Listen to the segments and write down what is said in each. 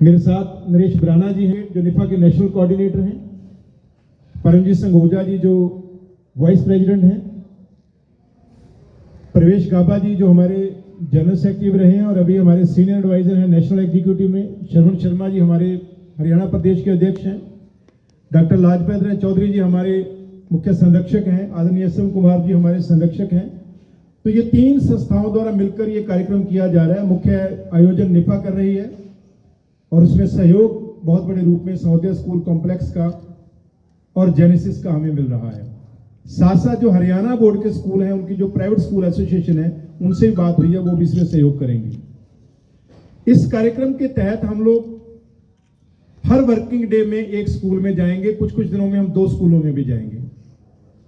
मेरे साथ नरेश ब्राना जी हैं जो निफा के नेशनल कोऑर्डिनेटर हैं, परमजीत सिंह ओझा जी जो वाइस प्रेसिडेंट हैं, प्रवेश गाबा जी जो हमारे जनरल सेक्रेटरी रहे हैं और अभी हमारे सीनियर एडवाइजर हैं नेशनल एग्जीक्यूटिव में, श्रवण शर्मा जी हमारे हरियाणा प्रदेश के अध्यक्ष हैं, डॉक्टर लाजपत राय चौधरी जी हमारे मुख्य संरक्षक हैं, आदरणीय एस एम कुमार जी हमारे संरक्षक हैं। तो ये 3 संस्थाओं द्वारा मिलकर ये कार्यक्रम किया जा रहा है। मुख्य आयोजन निफा कर रही है और उसमें सहयोग बहुत बड़े रूप में सहोदय स्कूल कॉम्प्लेक्स का और जेनेसिस का हमें मिल रहा है। साथ साथ जो हरियाणा बोर्ड के स्कूल हैं, उनकी जो प्राइवेट स्कूल एसोसिएशन है, उनसे भी बात हुई है, वो भी इसमें सहयोग करेंगे। इस कार्यक्रम के तहत हम लोग हर वर्किंग डे में एक स्कूल में जाएंगे, कुछ दिनों में हम 2 स्कूलों में भी जाएंगे।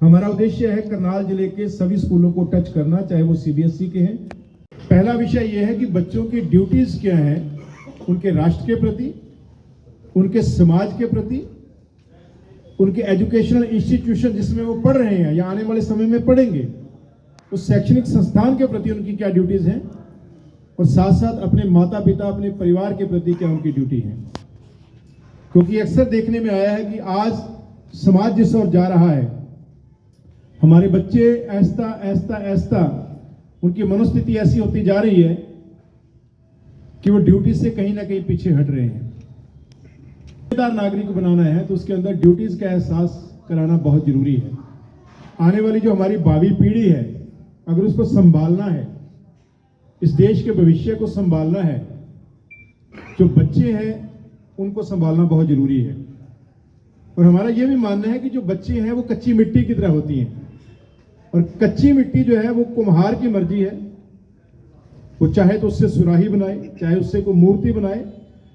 हमारा उद्देश्य है करनाल जिले के सभी स्कूलों को टच करना, चाहे वो सीबीएसई के हैं। पहला विषय यह है कि बच्चों की ड्यूटीज क्या हैं, उनके राष्ट्र के प्रति, उनके समाज के प्रति, उनके एजुकेशनल इंस्टीट्यूशन जिसमें वो पढ़ रहे हैं या आने वाले समय में पढ़ेंगे, उस शैक्षणिक संस्थान के प्रति उनकी क्या ड्यूटीज हैं, और साथ साथ अपने माता पिता, अपने परिवार के प्रति क्या उनकी ड्यूटी है। क्योंकि अक्सर देखने में आया है कि आज समाज जिस ओर जा रहा है, हमारे बच्चे ऐसा उनकी मनोस्थिति ऐसी होती जा रही है कि वो ड्यूटी से कहीं ना कहीं पीछे हट रहे हैं। जिम्मेदार नागरिक बनाना है तो उसके अंदर ड्यूटीज का एहसास कराना बहुत जरूरी है। आने वाली जो हमारी भावी पीढ़ी है, अगर उसको संभालना है, इस देश के भविष्य को संभालना है, जो बच्चे हैं उनको संभालना बहुत जरूरी है। और हमारा यह भी मानना है कि जो बच्चे हैं वो कच्ची मिट्टी की तरह होती हैं, और कच्ची मिट्टी जो है वो कुम्हार की मर्जी है। वो चाहे तो उससे सुराही बनाए, चाहे उससे कोई मूर्ति बनाए,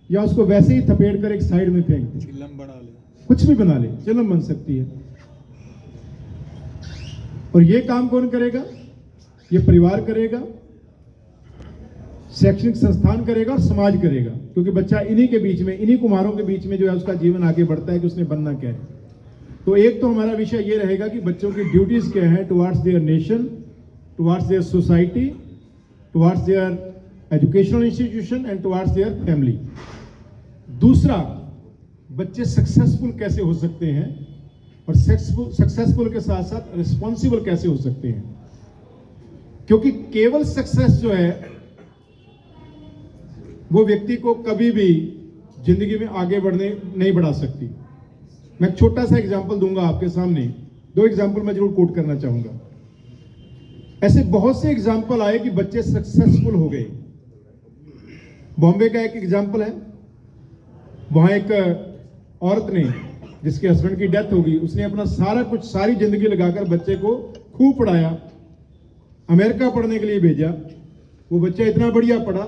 या उसको वैसे ही थपेड़ कर एक साइड में फेंक दे, चिलम बना ले, कुछ भी बना ले, चिलम बन सकती है। और ये काम कौन करेगा? ये परिवार करेगा, शैक्षणिक संस्थान करेगा और समाज करेगा। क्योंकि बच्चा इन्हीं के बीच में, इन्हीं कुम्हारों के बीच में जो है उसका जीवन आगे बढ़ता है कि उसने बनना क्या है। तो एक तो हमारा विषय ये रहेगा कि बच्चों की ड्यूटीज क्या है towards their nation, towards their society, towards their educational institution and towards their family. दूसरा, बच्चे सक्सेसफुल कैसे हो सकते हैं, और सक्सेसफुल के साथ साथ रिस्पॉन्सिबल कैसे हो सकते हैं। क्योंकि केवल सक्सेस जो है वो व्यक्ति को कभी भी जिंदगी में आगे बढ़ने नहीं बढ़ा सकती। मैं एक छोटा सा एग्जांपल दूंगा आपके सामने, 2 एग्जांपल मैं जरूर कोट करना चाहूंगा। ऐसे बहुत से एग्जांपल आए कि बच्चे सक्सेसफुल हो गए। बॉम्बे का एक एग्जांपल है, वहां एक औरत ने, जिसके हस्बैंड की डेथ हो गई, उसने अपना सारा कुछ, सारी जिंदगी लगाकर बच्चे को खूब पढ़ाया, अमेरिका पढ़ने के लिए भेजा। वो बच्चा इतना बढ़िया पढ़ा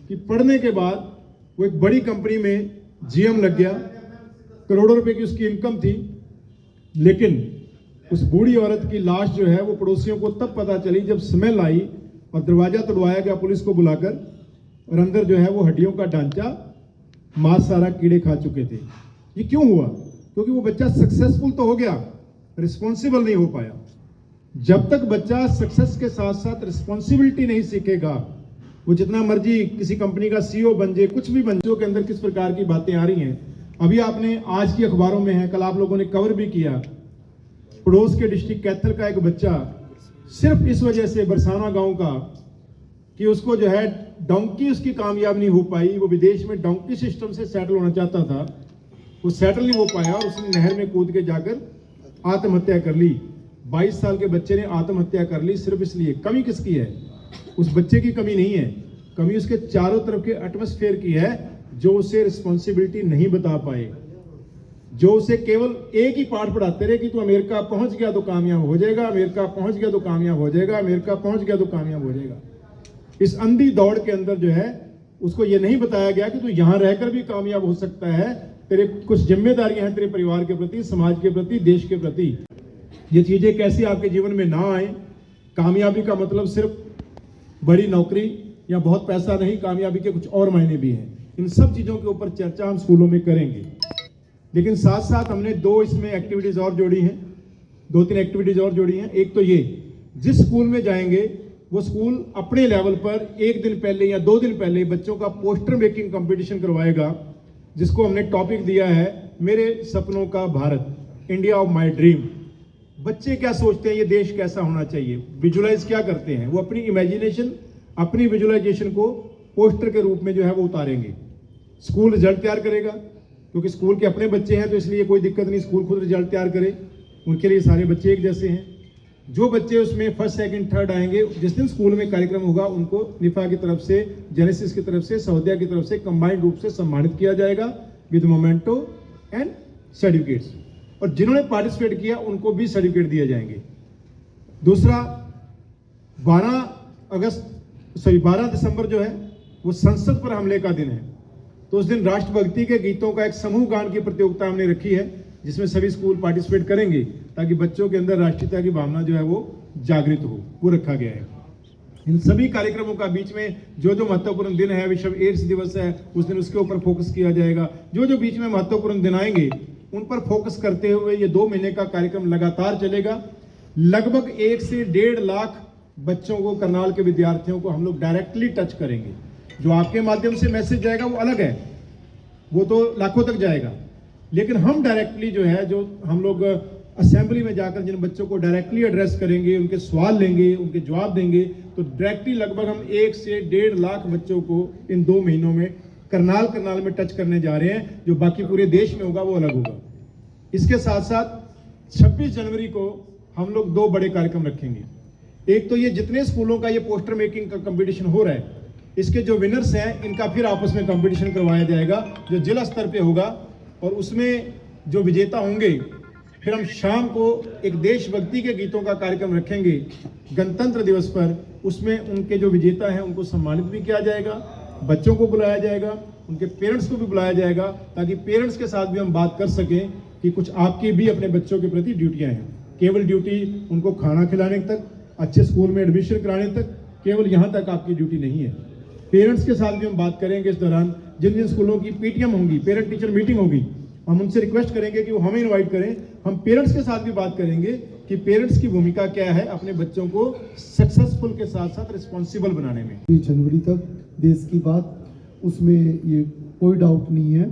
कि पढ़ने के बाद वो एक बड़ी कंपनी में जीएम लग गया, करोड़ों रुपए की उसकी इनकम थी। लेकिन उस बूढ़ी औरत की लाश जो है वो पड़ोसियों को तब पता चली जब स्मेल आई और दरवाजा तोड़वाया गया पुलिस को बुलाकर, और अंदर जो है वो हड्डियों का ढांचा, मांस सारा कीड़े खा चुके थे। ये क्यों हुआ? क्योंकि वो बच्चा सक्सेसफुल तो हो गया, रिस्पॉन्सिबल नहीं हो पाया। जब तक बच्चा सक्सेस के साथ साथ रिस्पॉन्सिबिलिटी नहीं सीखेगा, वो जितना मर्जी किसी कंपनी का सीईओ बन जाए, कुछ भी बन जाए, के अंदर किस प्रकार की बातें आ रही हैं। अभी आपने आज की अखबारों में है, कल आप लोगों ने कवर भी किया, पड़ोस के डिस्ट्रिक्ट कैथल का एक बच्चा सिर्फ इस वजह से, बरसाना गांव का, कि उसको जो है डोंकी उसकी कामयाब नहीं हो पाई। वो विदेश में डोंकी सिस्टम से सेटल होना चाहता था, वो सेटल नहीं हो पाया और उसने नहर में कूद के जाकर आत्महत्या कर ली। 22 साल के बच्चे ने आत्महत्या कर ली सिर्फ इसलिए। कमी किसकी है? उस बच्चे की कमी नहीं है, कमी उसके चारों तरफ के एटमॉस्फेयर की है, जो उसे रिस्पॉन्सिबिलिटी नहीं बता पाए, जो उसे केवल एक ही पाठ पढ़ाते रहे कि तू अमेरिका पहुंच गया तो कामयाब हो जाएगा, अमेरिका पहुंच गया तो कामयाब हो जाएगा, अमेरिका पहुंच गया तो कामयाब हो जाएगा। इस अंधी दौड़ के अंदर जो है उसको ये नहीं बताया गया कि तू यहां रहकर भी कामयाब हो सकता है, तेरे कुछ जिम्मेदारियां हैं तेरे परिवार के प्रति, समाज के प्रति, देश के प्रति। ये चीजें कैसी आपके जीवन में ना आए। कामयाबी का मतलब सिर्फ बड़ी नौकरी या बहुत पैसा नहीं, कामयाबी के कुछ और मायने भी हैं। इन सब चीजों के ऊपर चर्चा हम स्कूलों में करेंगे। लेकिन साथ साथ हमने 2 इसमें एक्टिविटीज और जोड़ी हैं, 2-3 एक्टिविटीज और जोड़ी हैं। एक तो ये, जिस स्कूल में जाएंगे वो स्कूल अपने लेवल पर एक दिन पहले या 2 दिन पहले बच्चों का पोस्टर मेकिंग कंपटीशन करवाएगा, जिसको हमने टॉपिक दिया है मेरे सपनों का Bharat, India of my dream. बच्चे क्या सोचते हैं, ये देश कैसा होना चाहिए, विजुलाइज क्या करते हैं, वो अपनी इमेजिनेशन, अपनी विजुलाइजेशन को पोस्टर के रूप में जो है वो उतारेंगे। स्कूल रिजल्ट तैयार करेगा, क्योंकि स्कूल के अपने बच्चे हैं तो इसलिए कोई दिक्कत नहीं, स्कूल खुद रिजल्ट तैयार करे, उनके लिए सारे बच्चे एक जैसे हैं। जो बच्चे उसमें फर्स्ट सेकंड थर्ड आएंगे, जिस दिन स्कूल में कार्यक्रम होगा, उनको निफा की तरफ से, जेनेसिस की तरफ से, सौदिया की तरफ से कंबाइंड रूप से सम्मानित किया जाएगा विद मोमेंटो एंड सर्टिफिकेट्स। और जिन्होंने पार्टिसिपेट किया उनको भी सर्टिफिकेट दिए जाएंगे। दूसरा, 12 दिसंबर जो है वो संसद पर हमले का दिन है, तो उस दिन राष्ट्रभक्ति के गीतों का एक समूह गान की प्रतियोगिता हमने रखी है, जिसमें सभी स्कूल पार्टिसिपेट करेंगे ताकि बच्चों के अंदर राष्ट्रीयता की भावना जो है वो जागृत हो, वो रखा गया है। इन सभी कार्यक्रमों का बीच में जो जो महत्वपूर्ण दिन है, विश्व एड्स दिवस है, उस दिन उसके ऊपर फोकस किया जाएगा। जो जो बीच में महत्वपूर्ण दिन आएंगे उन पर फोकस करते हुए ये 2 महीने का कार्यक्रम लगातार चलेगा। लगभग 1 से 1.5 लाख बच्चों को, करनाल के विद्यार्थियों को हम लोग डायरेक्टली टच करेंगे। जो आपके माध्यम से मैसेज जाएगा वो अलग है, वो तो लाखों तक जाएगा, लेकिन हम डायरेक्टली जो है, जो हम लोग असेंबली में जाकर जिन बच्चों को डायरेक्टली एड्रेस करेंगे, उनके सवाल लेंगे, उनके जवाब देंगे, तो डायरेक्टली लगभग हम 1 से 1.5 लाख बच्चों को इन 2 महीनों में करनाल में टच करने जा रहे हैं। जो बाकी पूरे देश में होगा वो अलग होगा। इसके साथ साथ 26 जनवरी को हम लोग 2 बड़े कार्यक्रम रखेंगे। एक तो ये जितने स्कूलों का ये पोस्टर मेकिंग का कंपटीशन हो रहा है, इसके जो विनर्स हैं इनका फिर आपस में कंपटीशन करवाया जाएगा, जो जिला स्तर पे होगा, और उसमें जो विजेता होंगे फिर हम शाम को एक देशभक्ति के गीतों का कार्यक्रम रखेंगे गणतंत्र दिवस पर। उसमें उनके जो विजेता हैं उनको सम्मानित भी किया जाएगा, बच्चों को बुलाया जाएगा, उनके पेरेंट्स को भी बुलाया जाएगा, ताकि पेरेंट्स के साथ भी हम बात कर सकें कि कुछ आपकी भी अपने बच्चों के प्रति ड्यूटियां हैं। केवल ड्यूटी उनको खाना खिलाने तक, अच्छे स्कूल में एडमिशन कराने तक, केवल यहाँ तक आपकी ड्यूटी नहीं है। पेरेंट्स के साथ भी हम बात करेंगे इस दौरान। जिन जिन स्कूलों की पीटीएम होंगी, पेरेंट टीचर मीटिंग होगी, हम उनसे रिक्वेस्ट करेंगे कि वो हमें इनवाइट करें। हम पेरेंट्स के साथ भी बात करेंगे कि पेरेंट्स की भूमिका क्या है अपने बच्चों को सक्सेसफुल के साथ साथ रिस्पॉन्सिबल बनाने में। 20 जनवरी तक देश की बात, उसमें ये कोई डाउट नहीं है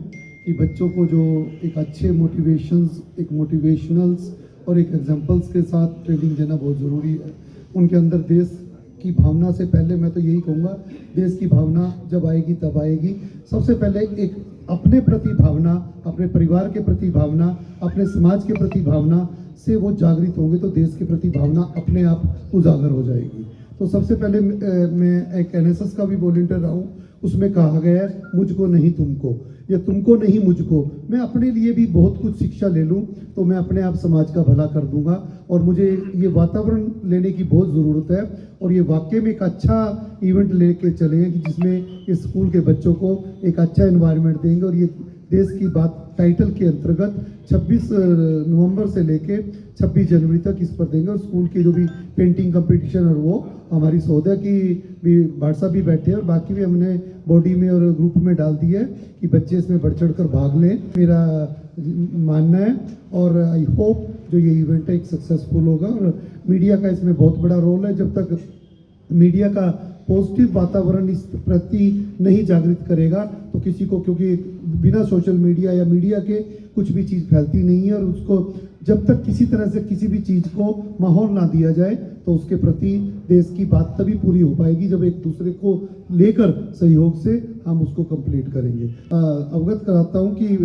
कि बच्चों को जो एक अच्छे मोटिवेशंस, एक मोटिवेशनल्स और एक एग्जाम्पल्स के साथ ट्रेनिंग देना बहुत ज़रूरी है। उनके अंदर देश की भावना से पहले मैं तो यही कहूँगा, देश की भावना जब आएगी तब आएगी। सबसे पहले एक अपने प्रति भावना, अपने परिवार के प्रति भावना, अपने समाज के प्रति भावना से वो जागृत होंगे तो देश के प्रति भावना अपने आप उजागर हो जाएगी। तो सबसे पहले मैं एक एनएसएस का भी वॉलंटियर रहा हूँ, उसमें कहा गया है मुझको नहीं तुमको, या तुमको नहीं मुझको। मैं अपने लिए भी बहुत कुछ शिक्षा ले लूँ तो मैं अपने आप समाज का भला कर दूंगा। और मुझे ये वातावरण लेने की बहुत ज़रूरत है, और ये वाकई में एक अच्छा इवेंट लेके चले हैं कि जिसमें इस स्कूल के बच्चों को एक अच्छा एनवायरनमेंट देंगे। और ये देश की बात टाइटल के अंतर्गत 26 नवंबर से लेके 26 जनवरी तक इस पर देंगे। और स्कूल की जो भी पेंटिंग कंपटीशन, और वो हमारी सौदा की भी भाट साहब भी बैठे हैं, और बाकी भी हमने बॉडी में और ग्रुप में डाल दिया है कि बच्चे इसमें बढ़ चढ़ कर भाग लें, मेरा मानना है। और आई होप जो ये इवेंट है एक सक्सेसफुल होगा। और मीडिया का इसमें बहुत बड़ा रोल है। जब तक मीडिया का पॉजिटिव वातावरण इस प्रति नहीं जागृत करेगा तो किसी को, क्योंकि बिना सोशल मीडिया या मीडिया के कुछ भी चीज़ फैलती नहीं है, और उसको जब तक किसी तरह से किसी भी चीज़ को माहौल ना दिया जाए तो उसके प्रति देश की बात तभी पूरी हो पाएगी जब एक दूसरे को लेकर सहयोग से हम उसको कंप्लीट करेंगे। अवगत कराता हूँ कि